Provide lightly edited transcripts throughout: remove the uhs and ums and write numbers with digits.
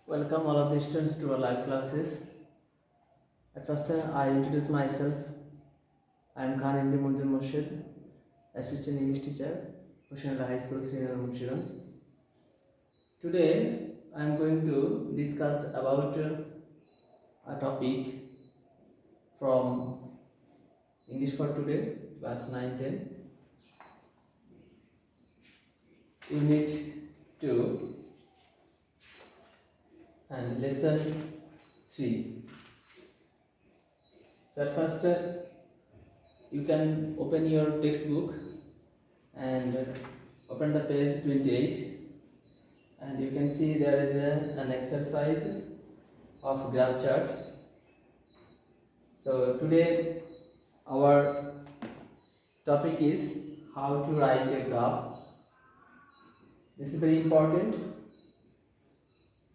Welcome all of the students to our live classes. At first, I introduce myself. I am Khan Imdi Munjul Murshid, Assistant English Teacher, Hoshiarla High School, Senior Murshidans. Today, I am going to discuss about a topic from English for Today, class 9-10, Unit 2 and Lesson 3. So at first, you can open your textbook and open the page 28, and you can see there is an exercise of graph chart. So today our topic is how to write a graph. This is very important,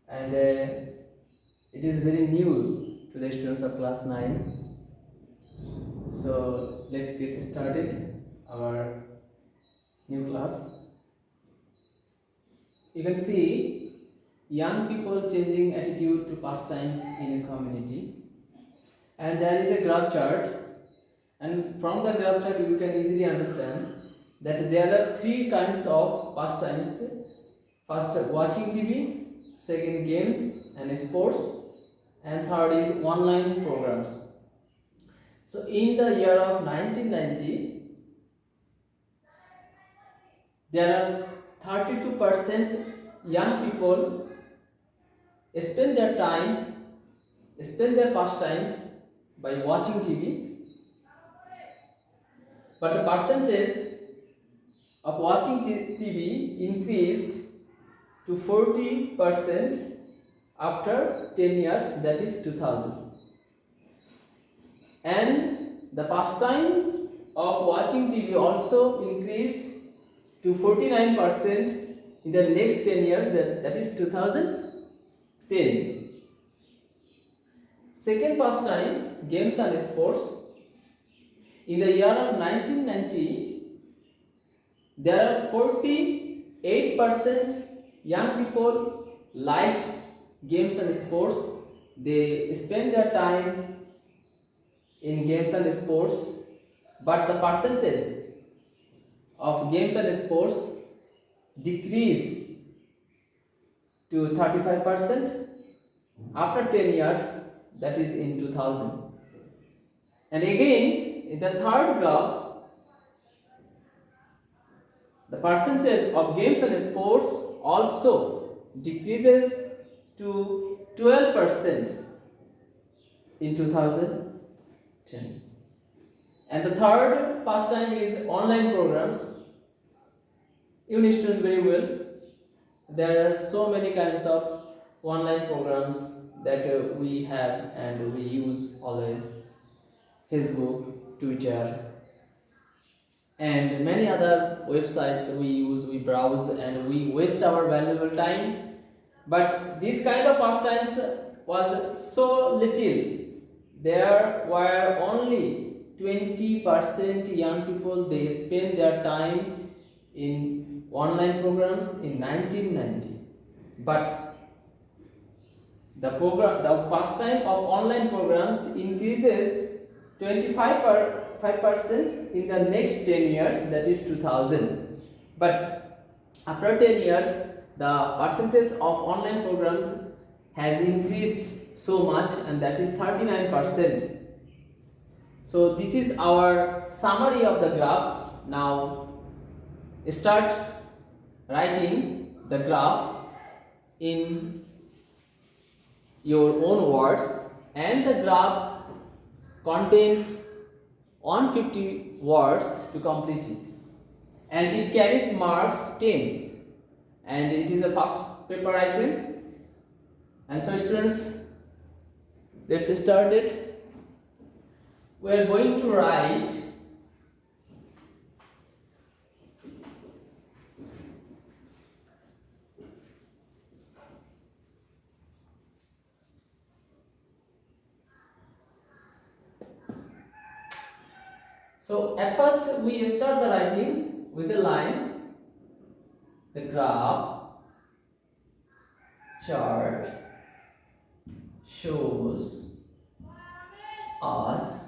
and it is very new to the students of class 9. So let's get started our new class. You can see young people changing attitude to pastimes in a community, and there is a graph chart, and from the graph chart you can easily understand that there are three kinds of pastimes. First, watching TV, second, games and sports, and third is online programs. So in the year of 1990, there are 32% young people spend their pastimes by watching TV, but the percentage of watching TV increased to 40% after 10 years, that is 2000. And the pastime of watching TV also increased to 49% in the next 10 years, that is 2010. Second pastime, games and sports. In the year of 1990, there are 48% young people liked games and sports. They spend their time in games and sports, but the percentage of games and sports decreased to 35% after 10 years, that is in 2000. And again, in the third graph, the percentage of games and sports also decreases to 12% in 2010. And the third pastime is online programs. You know students very well. There are so many kinds of online programs that we have and we use always. Facebook, Twitter, and many other websites we use, we browse and we waste our valuable time. But this kind of pastimes was so little. There were only 20% young people, they spend their time in online programs in 1990. But the pastime of online programs increases 25% in the next 10 years, that is 2000. But after 10 years, the percentage of online programs has increased so much, and that is 39%. So this is our summary of the graph. Now start writing the graph in your own words, and the graph contains 150 words to complete it, and it carries marks 10, and it is a first paper item. And so students, let's start it. We are going to write so at first we start the writing with the line, the graph chart shows us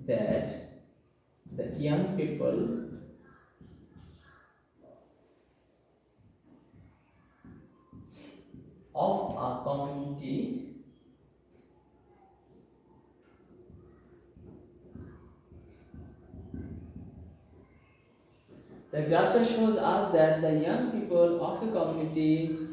that the young people of a community the graph chart shows us that the young people of a community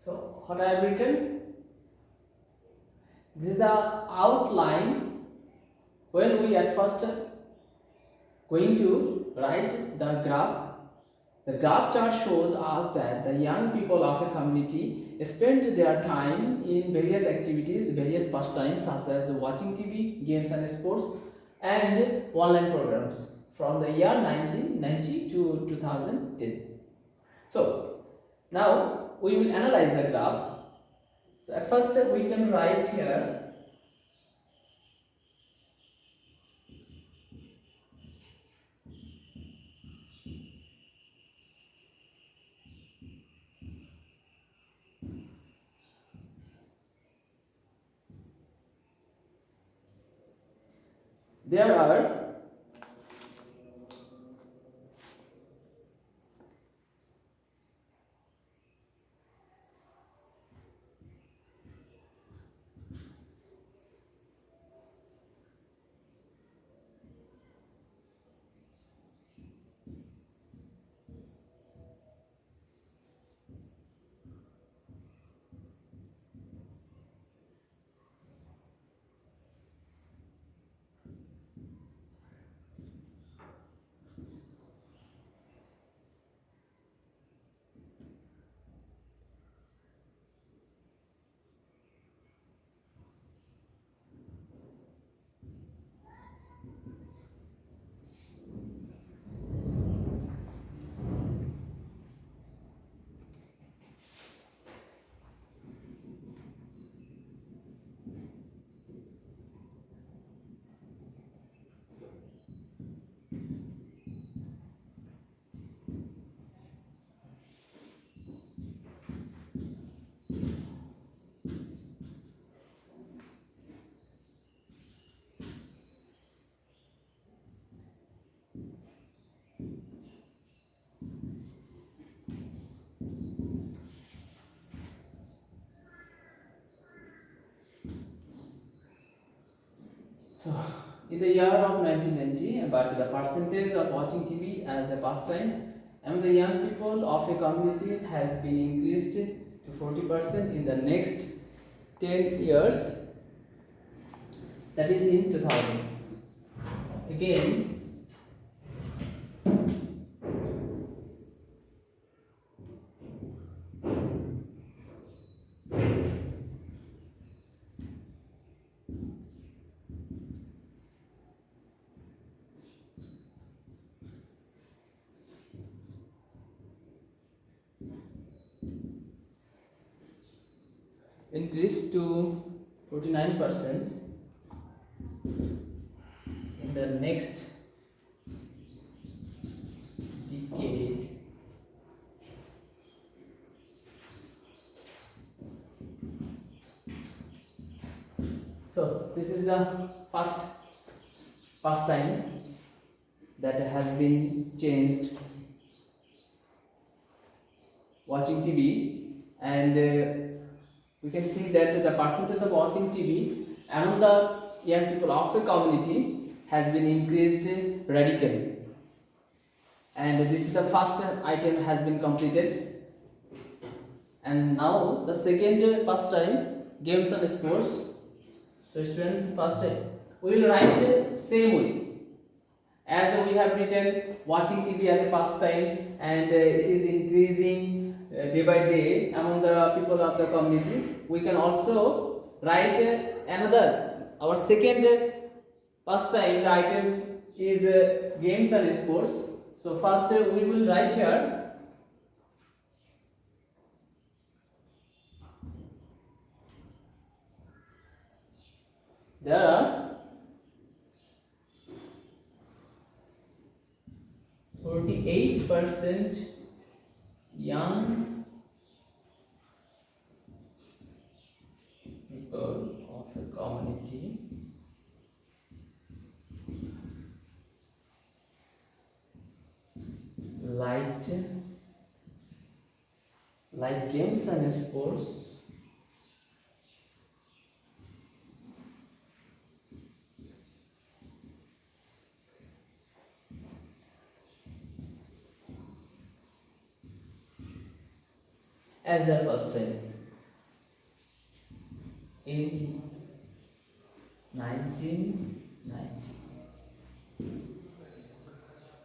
so what I have written, this is the outline when we at first going to write the graph. The graph chart shows us that the young people of a community spend their time in various activities, various pastimes such as watching TV, games and sports, and online programs from the year 1990 to 2010. So now we will analyze the graph. So at first we can write here there are so in the year of 1990, but the percentage of watching TV as a pastime among the young people of a community has been increased to 40% in the next 10 years, that is in 2000. Again, increased to 49% in the next decade. So this is the first pastime that has been changed, watching TV, and we can see that the percentage of watching TV among the young people of a community has been increased radically. And this is the first item has been completed. And now the second pastime, games and sports. So students, first we will write same way as we have written watching TV as a pastime, and it is increasing day by day among the people of the community. We can also write another, our second pastime. The item is games and sports. So first we will write here there are 48% young people of a community like games and sports as their pastime in 1990.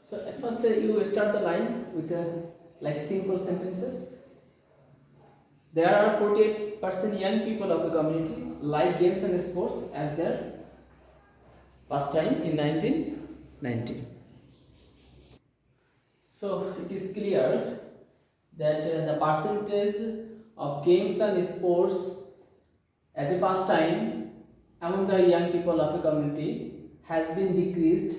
So at first you start the line with like simple sentences. There are 48% young people of the community like games and sports as their pastime in 1990. So it is clear that the percentage of games and sports as a pastime among the young people of a community has been decreased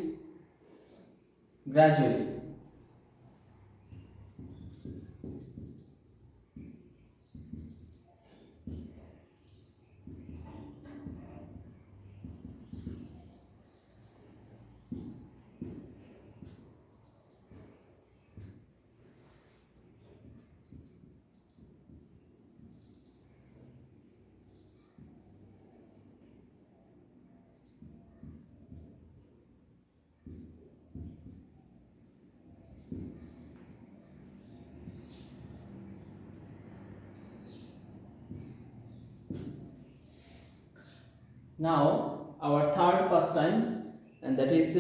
gradually. Now our third pastime, and that is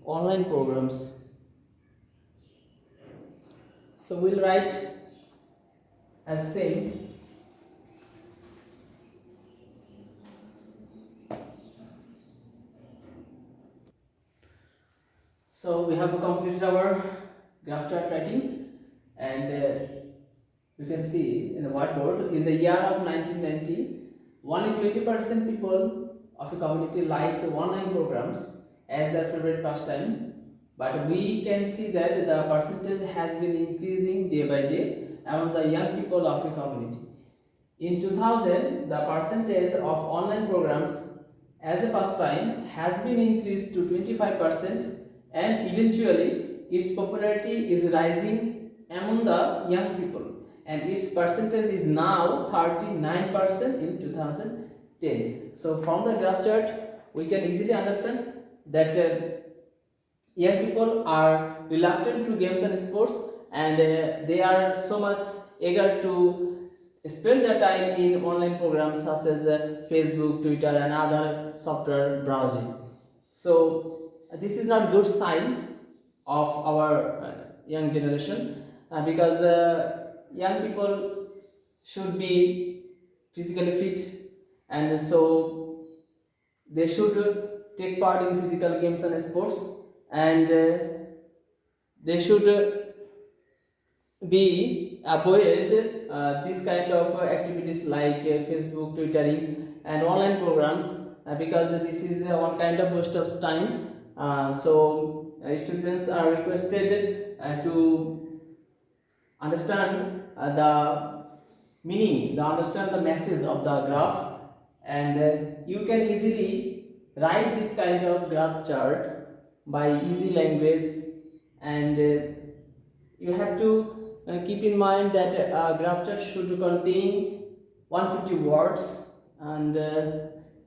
online programs. So we'll write as same. So we have completed our graph chart writing, and you can see in the whiteboard in the year of 1990, only 20% people of a community like online programs as their favorite pastime, but we can see that the percentage has been increasing day by day among the young people of a community. In 2000, the percentage of online programs as a pastime has been increased to 25%, and eventually its popularity is rising among the young people, and its percentage is now 39% in 2010. So from the graph chart we can easily understand that young people are reluctant to games and sports, and they are so much eager to spend their time in online programs such as Facebook, Twitter, and other software browsing. So this is not good sign of our young generation, because young people should be physically fit, and so they should take part in physical games and sports, and they should be avoid this kind of activities like Facebook, Twittering, and online programs, because this is one kind of waste of time. So students are requested to understand the meaning, the understand the message of the graph, and you can easily write this kind of graph chart by easy language. And you have to keep in mind that graph chart should contain 150 words, and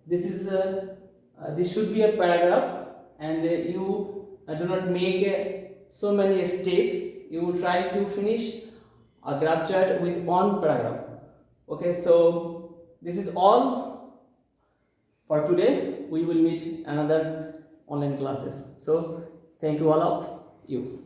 this should be a paragraph, and you do not make so many steps. You try to finish a graph chart with one paragraph. Okay, so this is all for today. We will meet another online classes. So thank you all of you.